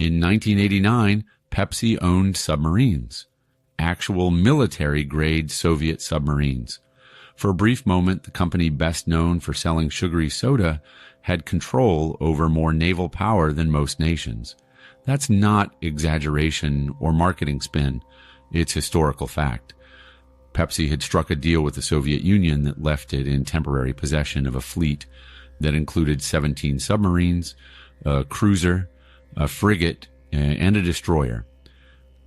In 1989, Pepsi owned submarines, actual military-grade Soviet submarines. For a brief moment, the company best known for selling sugary soda had control over more naval power than most nations. That's not exaggeration or marketing spin. It's historical fact. Pepsi had struck a deal with the Soviet Union that left it in temporary possession of a fleet that included 17 submarines, a cruiser, a frigate, and a destroyer.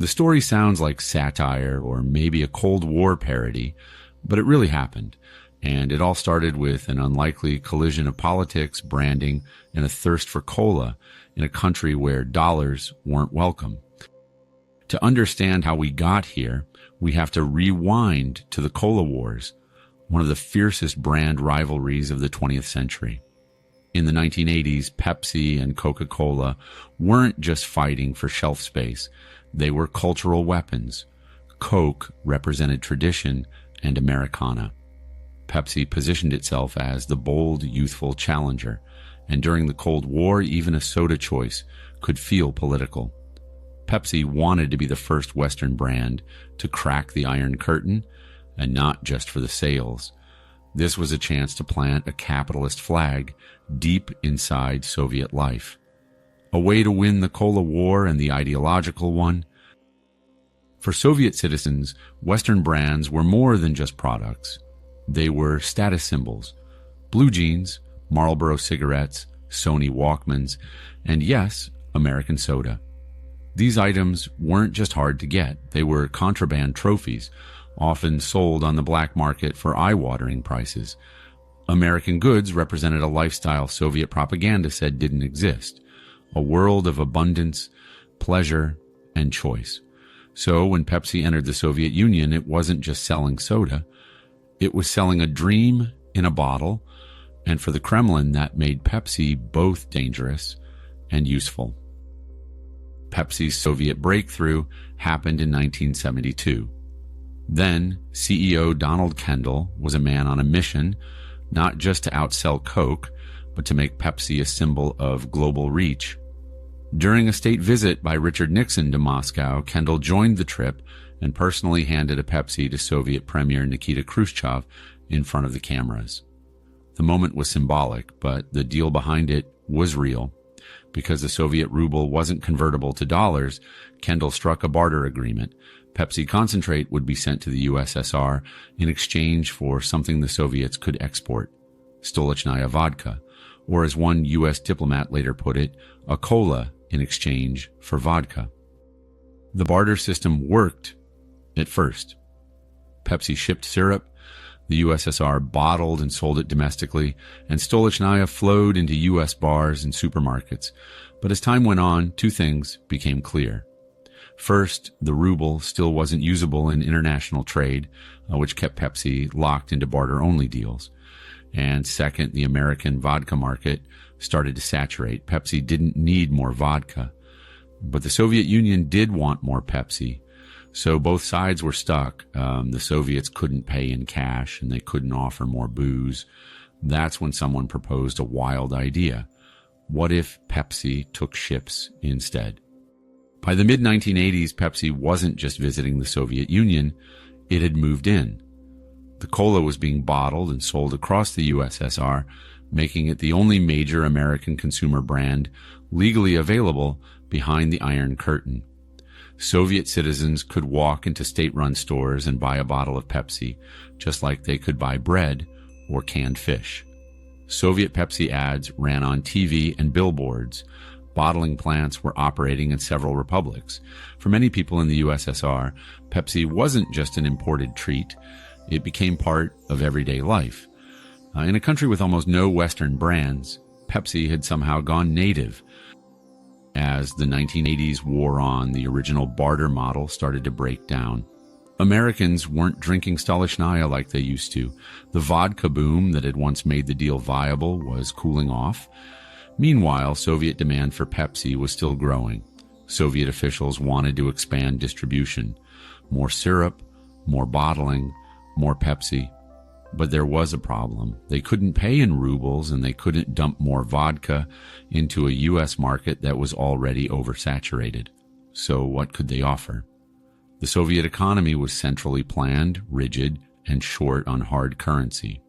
The story sounds like satire or maybe a Cold War parody, but it really happened. And it all started with an unlikely collision of politics, branding, and a thirst for cola in a country where dollars weren't welcome. To understand how we got here, we have to rewind to the Cola Wars, one of the fiercest brand rivalries of the 20th century. In the 1980s, Pepsi and Coca-Cola weren't just fighting for shelf space. They were cultural weapons. Coke represented tradition and Americana. Pepsi positioned itself as the bold, youthful challenger, and during the Cold War, even a soda choice could feel political. Pepsi wanted to be the first Western brand to crack the Iron Curtain, and not just for the sales. This was a chance to plant a capitalist flag deep inside Soviet life. A way to win the Cola War and the ideological one. For Soviet citizens, Western brands were more than just products. They were status symbols. Blue jeans, Marlboro cigarettes, Sony Walkmans, and yes, American soda. These items weren't just hard to get. They were contraband trophies, often sold on the black market for eye-watering prices. American goods represented a lifestyle Soviet propaganda said didn't exist, a world of abundance, pleasure, and choice. So when Pepsi entered the Soviet Union, it wasn't just selling soda. It was selling a dream in a bottle, and for the Kremlin, that made Pepsi both dangerous and useful. Pepsi's Soviet breakthrough happened in 1972. Then, CEO Donald Kendall was a man on a mission, not just to outsell Coke, but to make Pepsi a symbol of global reach. During a state visit by Richard Nixon to Moscow, Kendall joined the trip and personally handed a Pepsi to Soviet Premier Nikita Khrushchev in front of the cameras. The moment was symbolic, but the deal behind it was real. Because the Soviet ruble wasn't convertible to dollars, Kendall struck a barter agreement. Pepsi concentrate would be sent to the USSR in exchange for something the Soviets could export, Stolichnaya vodka, or as one U.S. diplomat later put it, a cola in exchange for vodka. The barter system worked at first. Pepsi shipped syrup, the USSR bottled and sold it domestically, and Stolichnaya flowed into U.S. bars and supermarkets. But as time went on, two things became clear. First, the ruble still wasn't usable in international trade, which kept Pepsi locked into barter-only deals. And second, the American vodka market started to saturate. Pepsi didn't need more vodka. But the Soviet Union did want more Pepsi. So both sides were stuck. The Soviets couldn't pay in cash, and they couldn't offer more booze. That's when someone proposed a wild idea. What if Pepsi took ships instead? By the mid-1980s, Pepsi wasn't just visiting the Soviet Union. It had moved in. The cola was being bottled and sold across the USSR, making it the only major American consumer brand legally available behind the Iron Curtain. Soviet citizens could walk into state-run stores and buy a bottle of Pepsi, just like they could buy bread or canned fish. Soviet Pepsi ads ran on TV and billboards. Bottling plants were operating in several republics. For many people in the USSR, Pepsi wasn't just an imported treat. It became part of everyday life. In a country with almost no Western brands, Pepsi had somehow gone native. As the 1980s wore on, the original barter model started to break down. Americans weren't drinking Stolichnaya like they used to. The vodka boom that had once made the deal viable was cooling off. Meanwhile, Soviet demand for Pepsi was still growing. Soviet officials wanted to expand distribution. More syrup, more bottling, more Pepsi. But there was a problem. They couldn't pay in rubles, and they couldn't dump more vodka into a U.S. market that was already oversaturated. So what could they offer? The Soviet economy was centrally planned, rigid, and short on hard currency.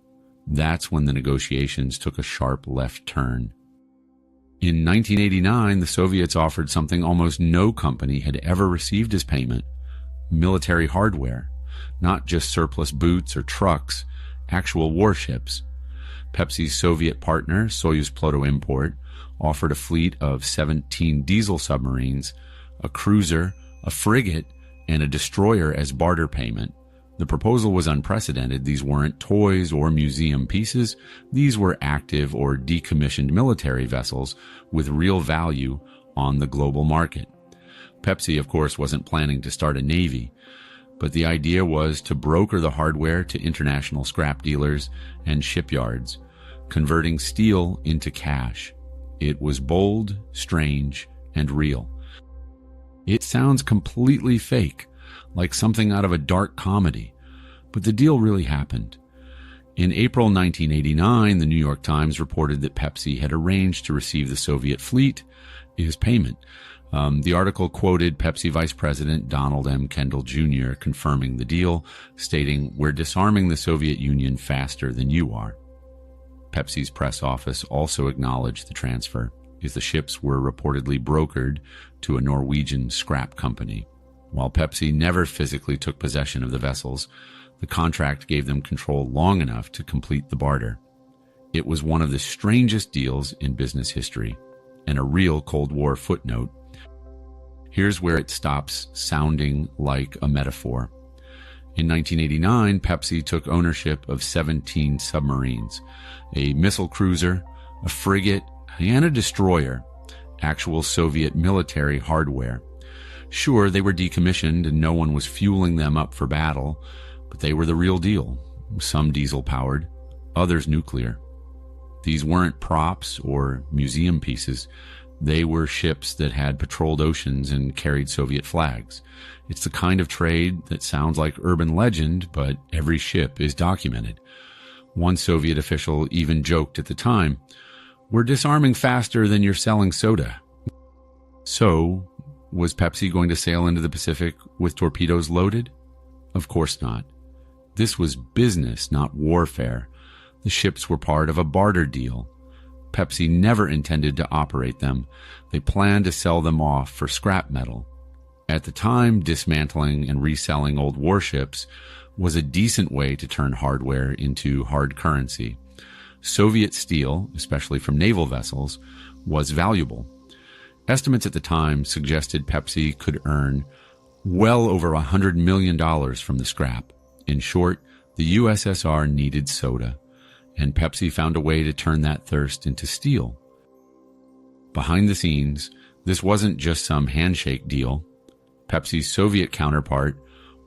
That's when the negotiations took a sharp left turn. In 1989, the Soviets offered something almost no company had ever received as payment: military hardware, not just surplus boots or trucks, actual warships. Pepsi's Soviet partner, Soyuz Pluto Import, offered a fleet of 17 diesel submarines, a cruiser, a frigate, and a destroyer as barter payment. The proposal was unprecedented. These weren't toys or museum pieces. These were active or decommissioned military vessels with real value on the global market. Pepsi, of course, wasn't planning to start a navy, but the idea was to broker the hardware to international scrap dealers and shipyards, converting steel into cash. It was bold, strange, and real. It sounds completely fake, like something out of a dark comedy, but the deal really happened. In April 1989, the New York Times reported that Pepsi had arranged to receive the Soviet fleet as payment. The article quoted Pepsi Vice President Donald M. Kendall Jr. confirming the deal, stating, "We're disarming the Soviet Union faster than you are." Pepsi's press office also acknowledged the transfer, as the ships were reportedly brokered to a Norwegian scrap company. While Pepsi never physically took possession of the vessels, the contract gave them control long enough to complete the barter. It was one of the strangest deals in business history, and a real Cold War footnote. Here's where it stops sounding like a metaphor. In 1989, Pepsi took ownership of 17 submarines, a missile cruiser, a frigate, and a destroyer, actual Soviet military hardware. Sure, they were decommissioned and no one was fueling them up for battle, but they were the real deal. Some diesel-powered, others nuclear. These weren't props or museum pieces. They were ships that had patrolled oceans and carried Soviet flags. It's the kind of trade that sounds like urban legend, but every ship is documented. One Soviet official even joked at the time, "We're disarming faster than you're selling soda." So, was Pepsi going to sail into the Pacific with torpedoes loaded? Of course not. This was business, not warfare. The ships were part of a barter deal. Pepsi never intended to operate them. They planned to sell them off for scrap metal. At the time, dismantling and reselling old warships was a decent way to turn hardware into hard currency. Soviet steel, especially from naval vessels, was valuable. Estimates at the time suggested Pepsi could earn well over $100 million from the scrap. In short, the USSR needed soda, and Pepsi found a way to turn that thirst into steel. Behind the scenes, this wasn't just some handshake deal. Pepsi's Soviet counterpart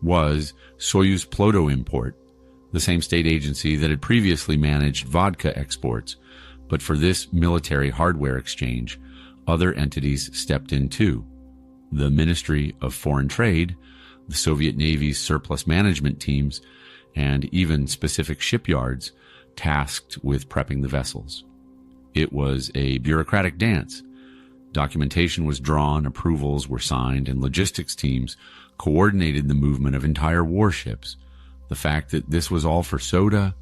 was Soyuz Pluto Import, the same state agency that had previously managed vodka exports. But for this military hardware exchange, other entities stepped in too. The Ministry of Foreign Trade, the Soviet Navy's surplus management teams, and even specific shipyards tasked with prepping the vessels. It was a bureaucratic dance. Documentation was drawn, approvals were signed, and logistics teams coordinated the movement of entire warships. The fact that this was all for soda,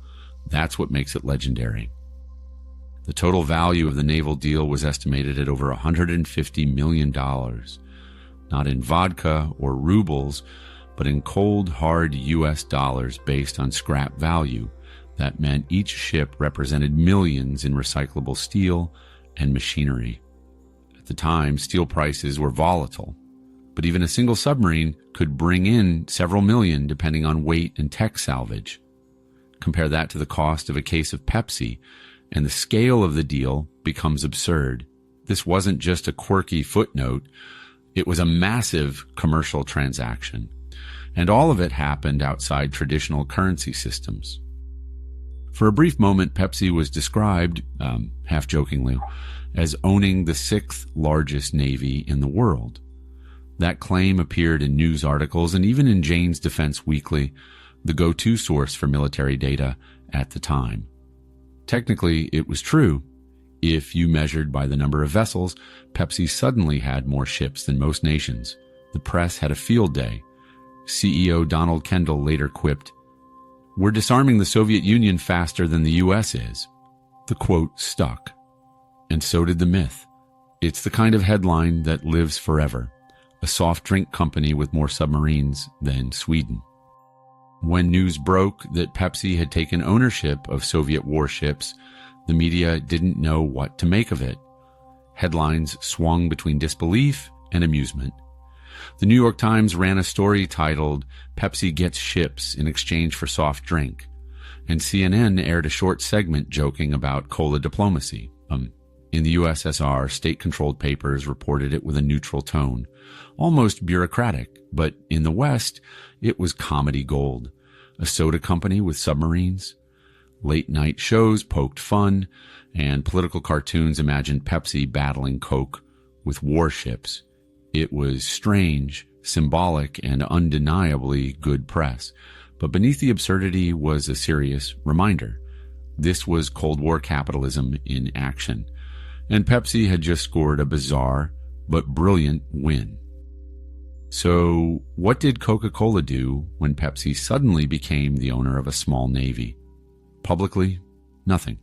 that's what makes it legendary. The total value of the naval deal was estimated at over $150 million, not in vodka or rubles, but in cold, hard US dollars based on scrap value. That meant each ship represented millions in recyclable steel and machinery. At the time, steel prices were volatile, but even a single submarine could bring in several million depending on weight and tech salvage. Compare that to the cost of a case of Pepsi, and the scale of the deal becomes absurd. This wasn't just a quirky footnote. It was a massive commercial transaction. And all of it happened outside traditional currency systems. For a brief moment, Pepsi was described, half-jokingly, as owning the 6th largest navy in the world. That claim appeared in news articles and even in Jane's Defense Weekly, the go-to source for military data at the time. Technically, it was true. If you measured by the number of vessels, Pepsi suddenly had more ships than most nations. The press had a field day. CEO Donald Kendall later quipped, "We're disarming the Soviet Union faster than the U.S. is." The quote stuck. And so did the myth. It's the kind of headline that lives forever. A soft drink company with more submarines than Sweden. When news broke that Pepsi had taken ownership of Soviet warships, the media didn't know what to make of it. Headlines swung between disbelief and amusement. The New York Times ran a story titled, "Pepsi Gets Ships in Exchange for Soft Drink," and CNN aired a short segment joking about cola diplomacy. In the USSR, state-controlled papers reported it with a neutral tone, almost bureaucratic, but in the West, it was comedy gold. A soda company with submarines. Late-night shows poked fun, and political cartoons imagined Pepsi battling Coke with warships. It was strange, symbolic, and undeniably good press. But beneath the absurdity was a serious reminder. This was Cold War capitalism in action. And Pepsi had just scored a bizarre but brilliant win. So, what did Coca-Cola do when Pepsi suddenly became the owner of a small navy? Publicly, nothing.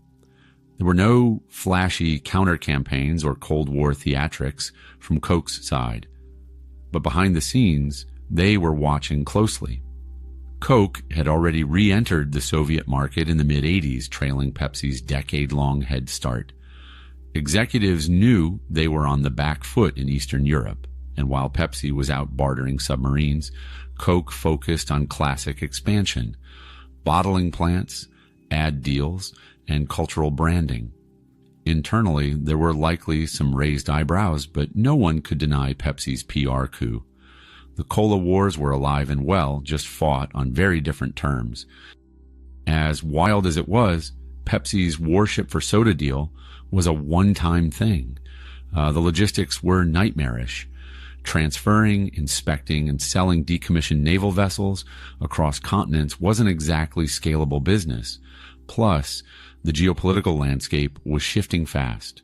There were no flashy counter-campaigns or Cold War theatrics from Coke's side. But behind the scenes, they were watching closely. Coke had already re-entered the Soviet market in the mid-'80s, trailing Pepsi's decade-long head start. Executives knew they were on the back foot in Eastern Europe, and while Pepsi was out bartering submarines, Coke focused on classic expansion, bottling plants, ad deals, and cultural branding. Internally, there were likely some raised eyebrows, but no one could deny Pepsi's PR coup. The cola wars were alive and well, just fought on very different terms. As wild as it was, Pepsi's warship for soda deal was a one-time thing. The logistics were nightmarish. Transferring, inspecting, and selling decommissioned naval vessels across continents wasn't exactly scalable business. Plus, the geopolitical landscape was shifting fast.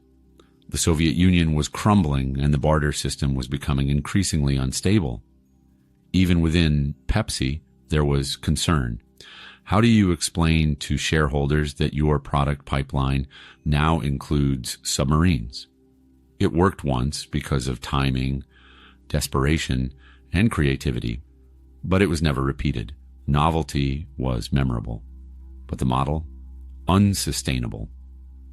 The Soviet Union was crumbling and the barter system was becoming increasingly unstable. Even within Pepsi, there was concern. How do you explain to shareholders that your product pipeline now includes submarines? It worked once because of timing, desperation, and creativity, but it was never repeated. Novelty was memorable, but the model, unsustainable.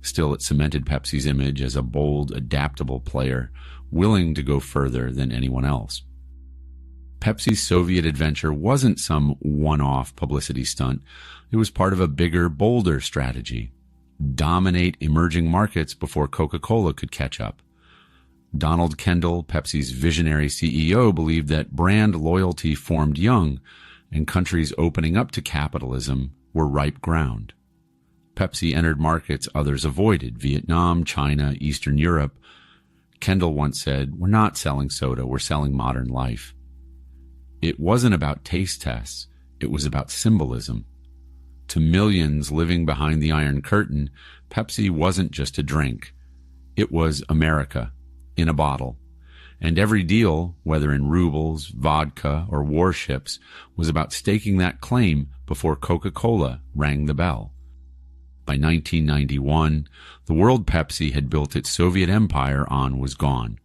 Still, it cemented Pepsi's image as a bold, adaptable player, willing to go further than anyone else. Pepsi's Soviet adventure wasn't some one-off publicity stunt. It was part of a bigger, bolder strategy. Dominate emerging markets before Coca-Cola could catch up. Donald Kendall, Pepsi's visionary CEO, believed that brand loyalty formed young, and countries opening up to capitalism were ripe ground. Pepsi entered markets others avoided: Vietnam, China, Eastern Europe. Kendall once said, "We're not selling soda, we're selling modern life." It wasn't about taste tests, it was about symbolism. To millions living behind the Iron Curtain, Pepsi wasn't just a drink. It was America, in a bottle. And every deal, whether in rubles, vodka, or warships, was about staking that claim before Coca-Cola rang the bell. By 1991, the world Pepsi had built its Soviet empire on was gone.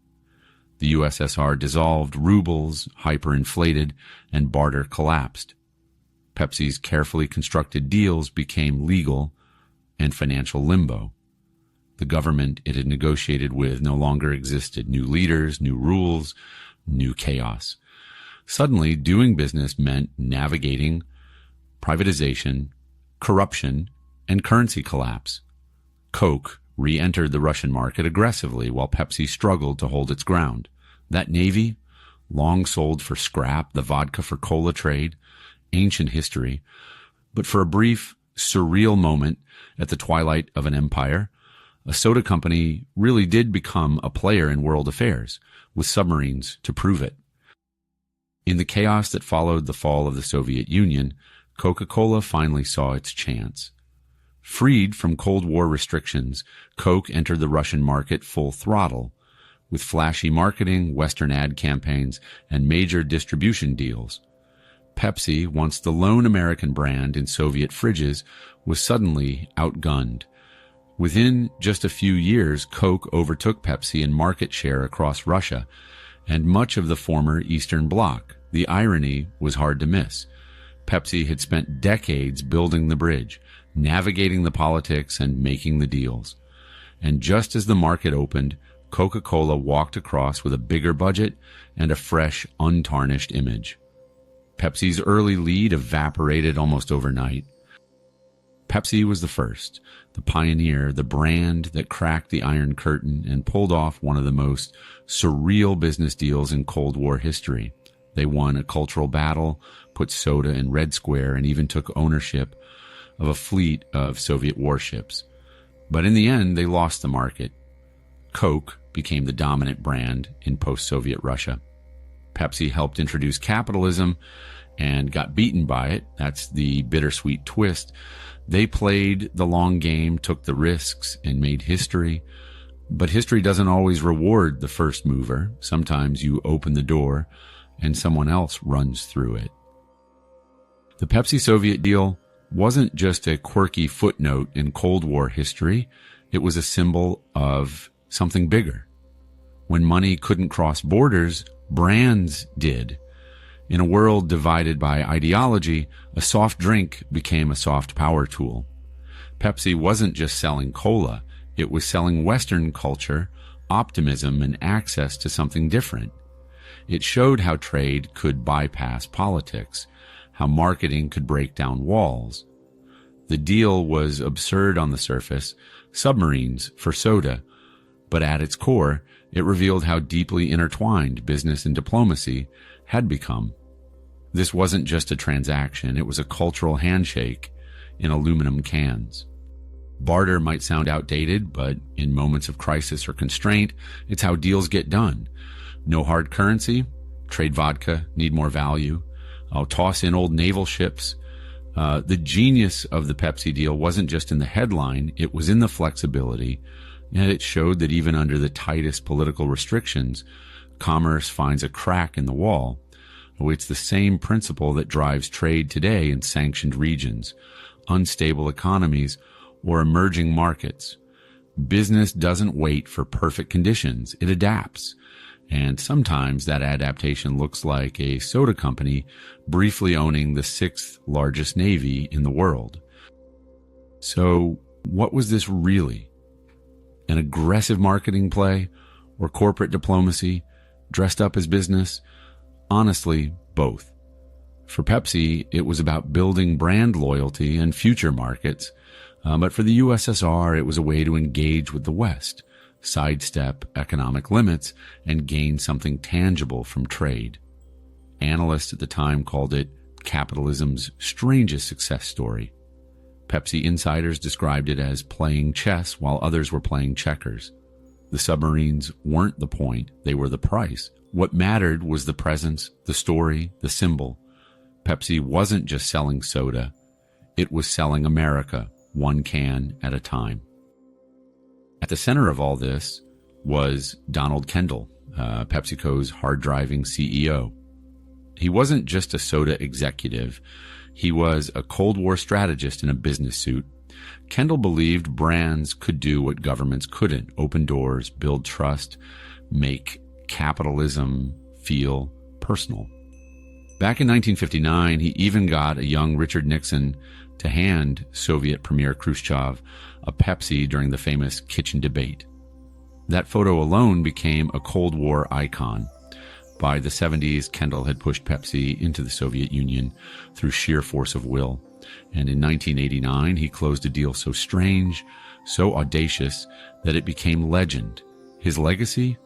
The USSR dissolved, rubles hyperinflated, and barter collapsed. Pepsi's carefully constructed deals became legal and financial limbo. The government it had negotiated with no longer existed. New leaders, new rules, new chaos. Suddenly, doing business meant navigating privatization, corruption, and currency collapse. Coke re-entered the Russian market aggressively while Pepsi struggled to hold its ground. That navy, long sold for scrap, the vodka for cola trade, ancient history. But for a brief, surreal moment at the twilight of an empire, a soda company really did become a player in world affairs, with submarines to prove it. In the chaos that followed the fall of the Soviet Union, Coca-Cola finally saw its chance. Freed from Cold War restrictions, Coke entered the Russian market full throttle, with flashy marketing, Western ad campaigns, and major distribution deals. Pepsi, once the lone American brand in Soviet fridges, was suddenly outgunned. Within just a few years, Coke overtook Pepsi in market share across Russia and much of the former Eastern Bloc. The irony was hard to miss. Pepsi had spent decades building the bridge, navigating the politics, and making the deals. And just as the market opened, Coca-Cola walked across with a bigger budget and a fresh, untarnished image. Pepsi's early lead evaporated almost overnight. Pepsi was the first, the pioneer, the brand that cracked the Iron Curtain and pulled off one of the most surreal business deals in Cold War history. They won a cultural battle, put soda in Red Square, and even took ownership of a fleet of Soviet warships. But in the end, they lost the market. Coke became the dominant brand in post-Soviet Russia. Pepsi helped introduce capitalism and got beaten by it. That's the bittersweet twist. They played the long game, took the risks, and made history. But history doesn't always reward the first mover. Sometimes you open the door and someone else runs through it. The Pepsi-Soviet deal wasn't just a quirky footnote in Cold War history. It was a symbol of something bigger. When money couldn't cross borders, brands did. In a world divided by ideology, a soft drink became a soft power tool. Pepsi wasn't just selling cola, it was selling Western culture, optimism, and access to something different. It showed how trade could bypass politics, how marketing could break down walls. The deal was absurd on the surface, submarines for soda, but at its core, it revealed how deeply intertwined business and diplomacy had become. This wasn't just a transaction, it was a cultural handshake in aluminum cans. Barter might sound outdated, but in moments of crisis or constraint, it's how deals get done. No hard currency, trade vodka, need more value. I'll toss in old naval ships. The genius of the Pepsi deal wasn't just in the headline, it was in the flexibility, and it showed that even under the tightest political restrictions, commerce finds a crack in the wall. It's the same principle that drives trade today in sanctioned regions, unstable economies, or emerging markets. Business doesn't wait for perfect conditions, it adapts. And sometimes that adaptation looks like a soda company briefly owning the 6th largest navy in the world. So, what was this really? An aggressive marketing play or corporate diplomacy dressed up as business? Honestly, both. For Pepsi, it was about building brand loyalty and future markets, but for the USSR, it was a way to engage with the West, sidestep economic limits, and gain something tangible from trade. Analysts at the time called it capitalism's strangest success story. Pepsi insiders described it as playing chess while others were playing checkers. The submarines weren't the point, they were the price. What mattered was the presence, the story, the symbol. Pepsi wasn't just selling soda, it was selling America, one can at a time. At the center of all this was Donald Kendall, PepsiCo's hard-driving CEO. He wasn't just a soda executive. He was a Cold War strategist in a business suit. Kendall believed brands could do what governments couldn't: open doors, build trust, make capitalism feel personal. Back in 1959, he even got a young Richard Nixon to hand Soviet Premier Khrushchev a Pepsi during the famous kitchen debate. That photo alone became a Cold War icon. By the 70s, Kendall had pushed Pepsi into the Soviet Union through sheer force of will. And in 1989, he closed a deal so strange, so audacious, that it became legend. His legacy?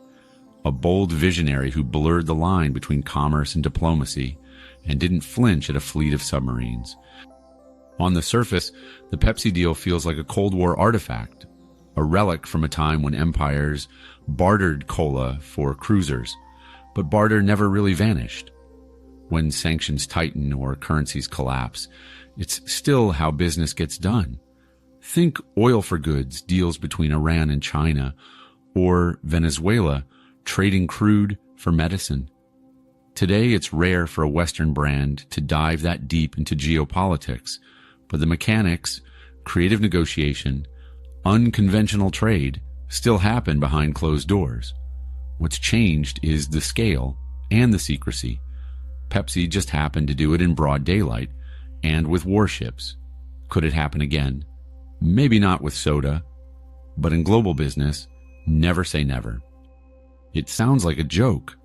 A bold visionary who blurred the line between commerce and diplomacy and didn't flinch at a fleet of submarines. On the surface, the Pepsi deal feels like a Cold War artifact, a relic from a time when empires bartered cola for cruisers. But barter never really vanished. When sanctions tighten or currencies collapse, it's still how business gets done. Think oil for goods deals between Iran and China, or Venezuela trading crude for medicine. Today, it's rare for a Western brand to dive that deep into geopolitics, but the mechanics, creative negotiation, unconventional trade still happen behind closed doors. What's changed is the scale and the secrecy. Pepsi just happened to do it in broad daylight and with warships. Could it happen again? Maybe not with soda, but in global business, never say never. It sounds like a joke.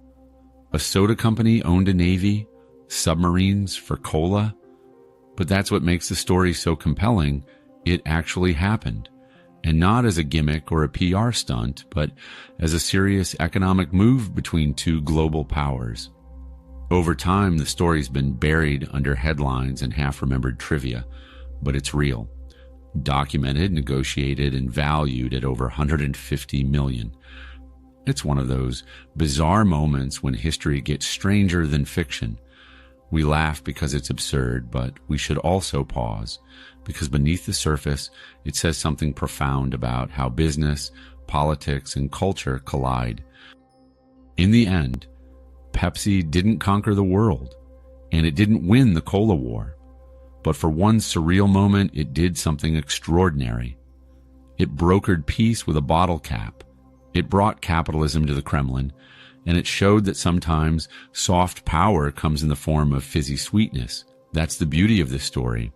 A soda company owned a navy, submarines for cola, but that's what makes the story so compelling. It actually happened, and not as a gimmick or a PR stunt, but as a serious economic move between two global powers. Over time, the story's been buried under headlines and half-remembered trivia, but it's real. Documented, negotiated, and valued at over $150 million. It's one of those bizarre moments when history gets stranger than fiction. We laugh because it's absurd, but we should also pause, because beneath the surface, it says something profound about how business, politics, and culture collide. In the end, Pepsi didn't conquer the world, and it didn't win the Cola War. But for one surreal moment, it did something extraordinary. It brokered peace with a bottle cap. It brought capitalism to the Kremlin, and it showed that sometimes soft power comes in the form of fizzy sweetness. That's the beauty of this story.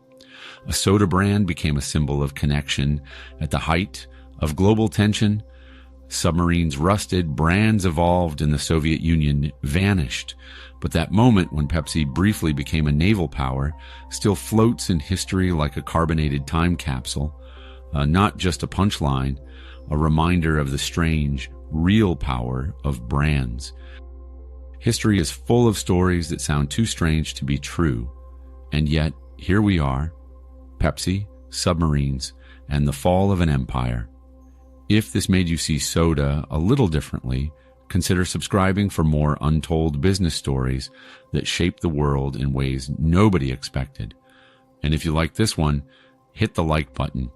A soda brand became a symbol of connection at the height of global tension. Submarines rusted, brands evolved, and the Soviet Union vanished. But that moment when Pepsi briefly became a naval power still floats in history like a carbonated time capsule, not just a punchline, a reminder of the strange, real power of brands. History is full of stories that sound too strange to be true, and yet here we are, Pepsi, submarines, and the fall of an empire. If this made you see soda a little differently, consider subscribing for more untold business stories that shape the world in ways nobody expected. And if you like this one, hit the like button.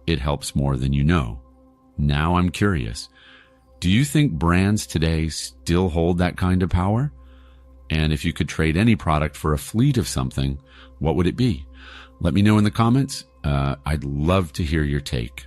It helps more than you know. Now I'm curious, do you think brands today still hold that kind of power? And if you could trade any product for a fleet of something, what would it be? Let me know in the comments. I'd love to hear your take.